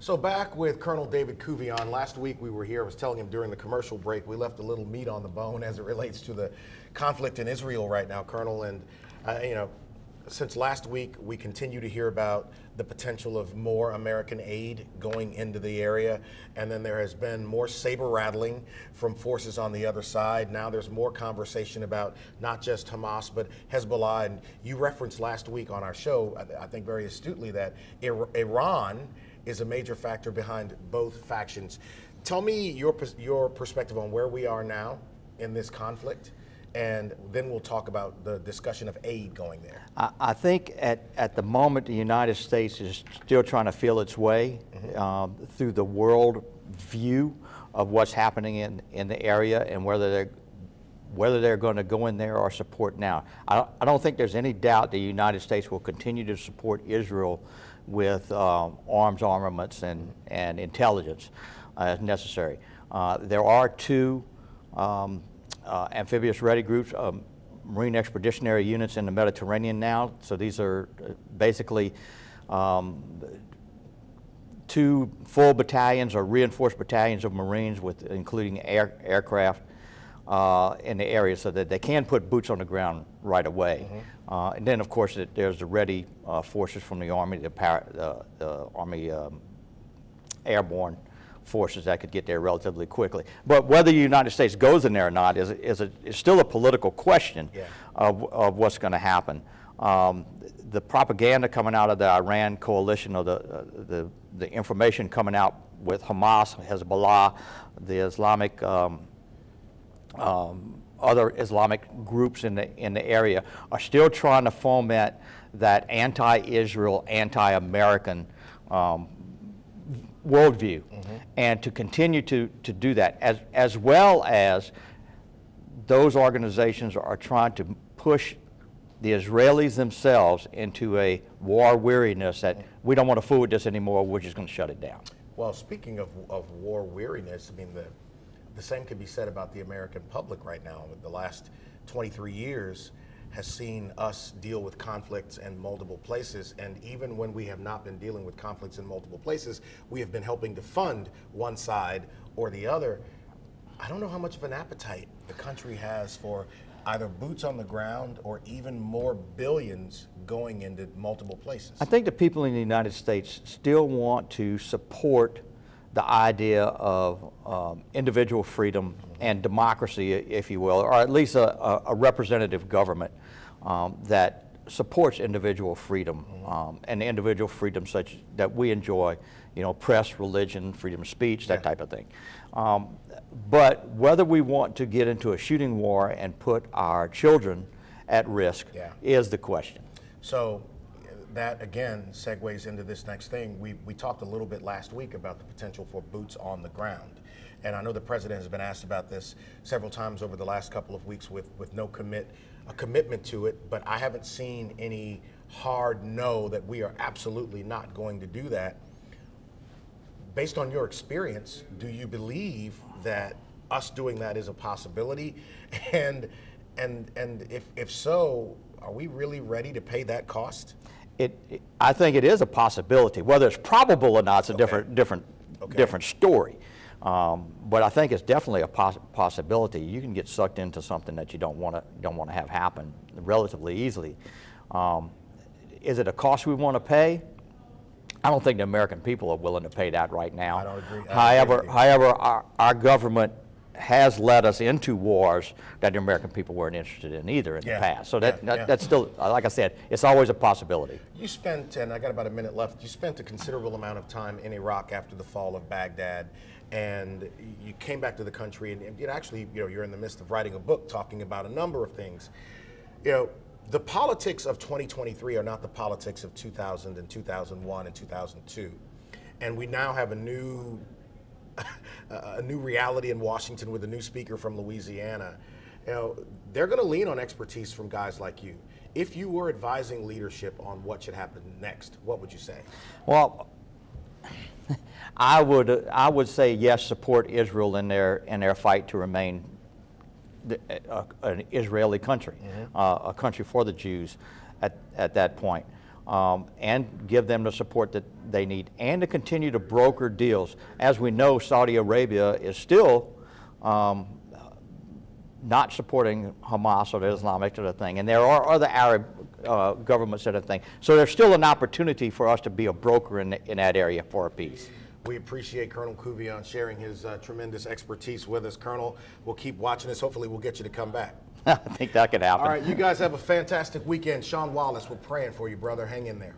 So back with Colonel David Couvillon. Last week we were here. I was telling him during the commercial break we left a little meat on the bone as it relates to the conflict in Israel right now, Colonel. And since last week we continue to hear about the potential of more American aid going into the area, and then there has been more saber rattling from forces on the other side. Now there's more conversation about not just Hamas but Hezbollah. And you referenced last week on our show, I think very astutely, that Iran is a major factor behind both factions. Tell me your perspective on where we are now in this conflict, and then we'll talk about the discussion of aid going there. I think at the moment the United States is still trying to feel its way through the world view of what's happening in the area and whether they're going to go in there or support now. I don't think there's any doubt the United States will continue to support Israel with arms, armaments, and intelligence as necessary. There are two amphibious ready groups, Marine Expeditionary Units in the Mediterranean now. So these are basically two full battalions or reinforced battalions of Marines, with including aircraft in the area, so that they can put boots on the ground right away. And then, of course, there's the ready forces from the Army, the Army airborne forces that could get there relatively quickly. But whether the United States goes in there or not is still a political question of what's going to happen. The propaganda coming out of the Iran coalition, or the information coming out with Hamas, Hezbollah, the Islamic other Islamic groups in the area, are still trying to foment that anti-Israel, anti-American worldview, and to continue to do that, as well as those organizations are trying to push the Israelis themselves into a war weariness that we don't want to fool with this anymore, we're just going to shut it down. Well, speaking of war weariness, I mean, the same can be said about the American public right now. The last 23 years has seen us deal with conflicts in multiple places, and even when we have not been dealing with conflicts in multiple places, we have been helping to fund one side or the other. I don't know how much of an appetite the country has for either boots on the ground or even more billions going into multiple places. I think the people in the United States still want to support the idea of individual freedom and democracy, if you will, or at least a representative government that supports individual freedom and individual freedom such that we enjoy, press, religion, freedom of speech, that type of thing. But whether we want to get into a shooting war and put our children at risk is the question. So that again segues into this next thing. We talked a little bit last week about the potential for boots on the ground. And I know the president has been asked about this several times over the last couple of weeks with no commitment to it, but I haven't seen any hard no that we are absolutely not going to do that. Based on your experience, do you believe that us doing that is a possibility? And if so, are we really ready to pay that cost? I think it is a possibility. Whether it's probable or not, it's a different story. But I think it's definitely a possibility. You can get sucked into something that you don't want to have happen relatively easily. Is it a cost we want to pay? I don't think the American people are willing to pay that right now. I don't agree. However, our government has led us into wars that the American people weren't interested in either in the past. So that's still, like I said, it's always a possibility. You spent, and I got about a minute left, you spent a considerable amount of time in Iraq after the fall of Baghdad, and you came back to the country, and actually, you're in the midst of writing a book talking about a number of things. The politics of 2023 are not the politics of 2000 and 2001 and 2002. And we now have a new reality in Washington with a new speaker from Louisiana. They're going to lean on expertise from guys like you. If you were advising leadership on what should happen next, what would you say? Well, I would say yes, support Israel in their fight to remain an Israeli country, a country for the Jews at that point. and give them the support that they need, and to continue to broker deals. As we know, Saudi Arabia is still not supporting Hamas or the Islamic sort of thing, and there are other Arab governments that are thing. So there's still an opportunity for us to be a broker in that area for a peace. We appreciate Colonel Couvillon sharing his tremendous expertise with us. Colonel, we'll keep watching this. Hopefully we'll get you to come back. I think that could happen. All right, you guys have a fantastic weekend. Sean Wallace, we're praying for you, brother. Hang in there.